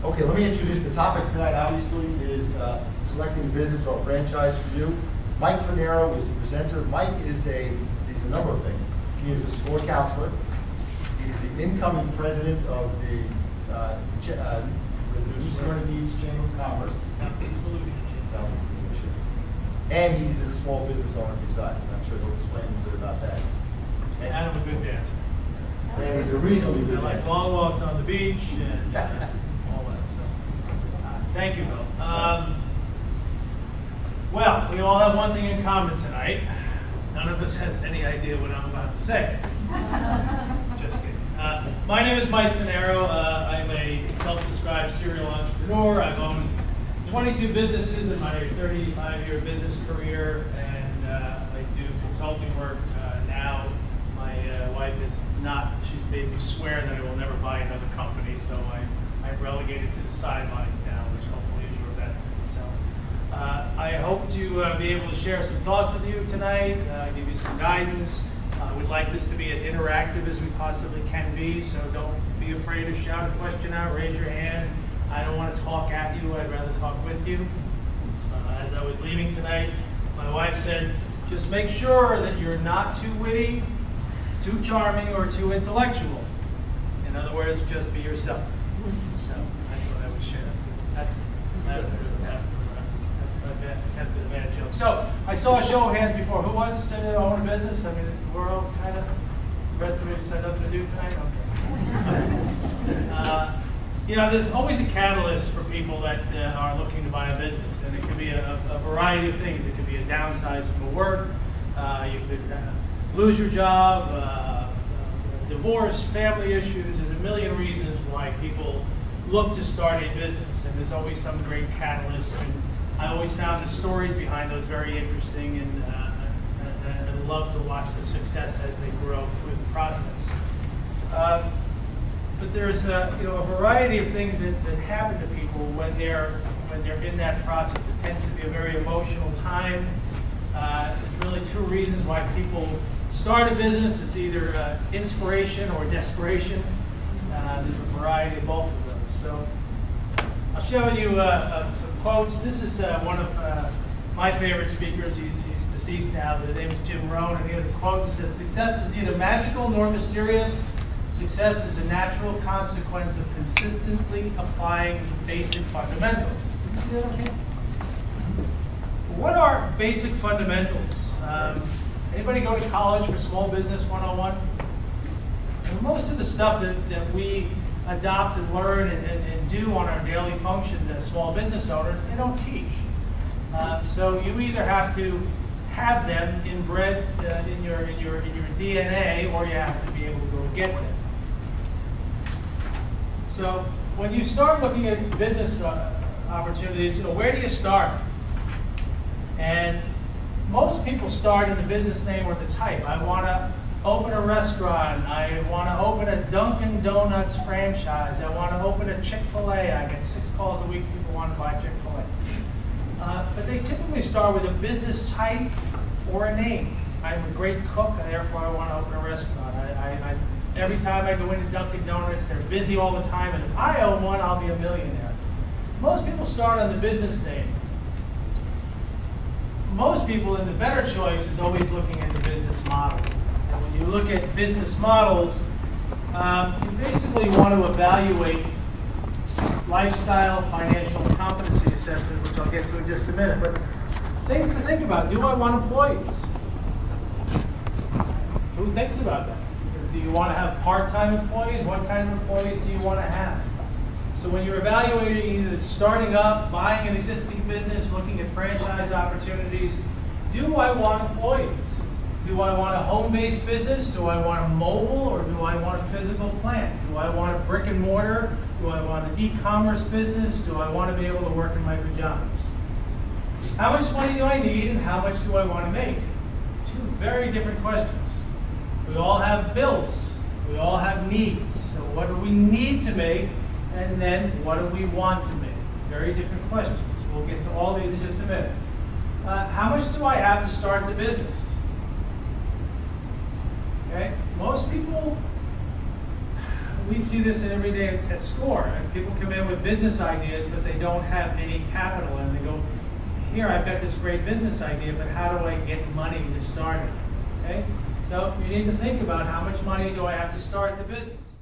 Okay, let me introduce the topic tonight. Obviously, is selecting a business or franchise for you. Mike Funaro is the presenter. Mike is he's a number of things. He is a SCORE counselor. He's the incoming president of the Reduced Learning Needs Chamber of Commerce. Southeast Volusia. And he's a small business owner besides, and I'm sure he'll explain a little bit about that. And I'm a good dancer. And he's a reasonably good I like dancer. long walks on the beach and all that stuff. Thank you, Bill. Well, we all have one thing in common tonight. None of us has any idea what I'm about to say. Just kidding. My name is Mike Funaro. I'm a self-described serial entrepreneur. I've owned 22 businesses in my 35-year business career, and I do consulting work now. My wife is not, she's made me swear that I will never buy another company, so I'm relegated to the sidelines now, which hopefully is your benefit. So I hope to be able to share some thoughts with you tonight, give you some guidance. I would like this to be as interactive as we possibly can be, so don't be afraid to shout a question out, raise your hand. I don't want to talk at you, I'd rather talk with you. As I was leaving tonight, my wife said, just make sure that you're not too witty, too charming, or too intellectual. In other words, just be yourself. So I thought I would share. That's a bad joke. So I saw a show of hands before. Who wants to own a business? I mean, we're all kind of, the rest of it just had nothing to do tonight? Okay. You know, there's always a catalyst for people that are looking to buy a business, and it could be a variety of things. It could be a downsize from work, you could lose your job, divorce, family issues. There's a million reasons why people look to start a business, and there's always some great catalyst. And I always found the stories behind those very interesting, and I love to watch the success as they grow through the process. But there's a variety of things that happen to people when they're in that process. It tends to be a very emotional time. There's really two reasons why people start a business. It's either inspiration or desperation. There's a variety of both of those. So I'll share with you some quotes. This is one of my favorite speakers. He's deceased now. His name is Jim Rohn, and he has a quote that says, "Success is neither magical nor mysterious. Success is the natural consequence of consistently applying basic fundamentals." See that over here? What are basic fundamentals? Anybody go to college for Small Business 101? And most of the stuff that we adopt and learn and do on our daily functions as small business owners, they don't teach. So you either have to have them inbred in your DNA, or you have to be able to go get them. So when you start looking at business opportunities, where do you start? And most people start in the business name or the type. I want to open a restaurant. I want to open a Dunkin' Donuts franchise. I want to open a Chick-fil-A. I get 6 calls a week, people want to buy Chick-fil-A's. But they typically start with a business type or a name. I'm a great cook, and therefore I want to open a restaurant. Every time I go into Dunkin' Donuts, they're busy all the time, and if I own one, I'll be a millionaire. Most people start on the business name. Most people, in the better choice, is always looking at the business model. And when you look at business models, you basically want to evaluate lifestyle, financial, and competency assessment, which I'll get to in just a minute. But things to think about. Do I want employees? Who thinks about that? Do you want to have part-time employees? What kind of employees do you want to have? So when you're evaluating either starting up, buying an existing business, looking at franchise opportunities, do I want employees? Do I want a home-based business? Do I want a mobile, or do I want a physical plant? Do I want a brick and mortar? Do I want an e-commerce business? Do I want to be able to work in my pajamas? How much money do I need, and how much do I want to make? Two very different questions. We all have bills. We all have needs. So what do we need to make, and then what do we want to make? Very different questions. We'll get to all these in just a minute. How much do I have to start the business? Okay, most people we see this every day at SCORE, and people come in with business ideas, but they don't have any capital, and they go, here, I've got this great business idea, but how do I get money to start it? Okay? So you need to think about how much money do I have to start the business?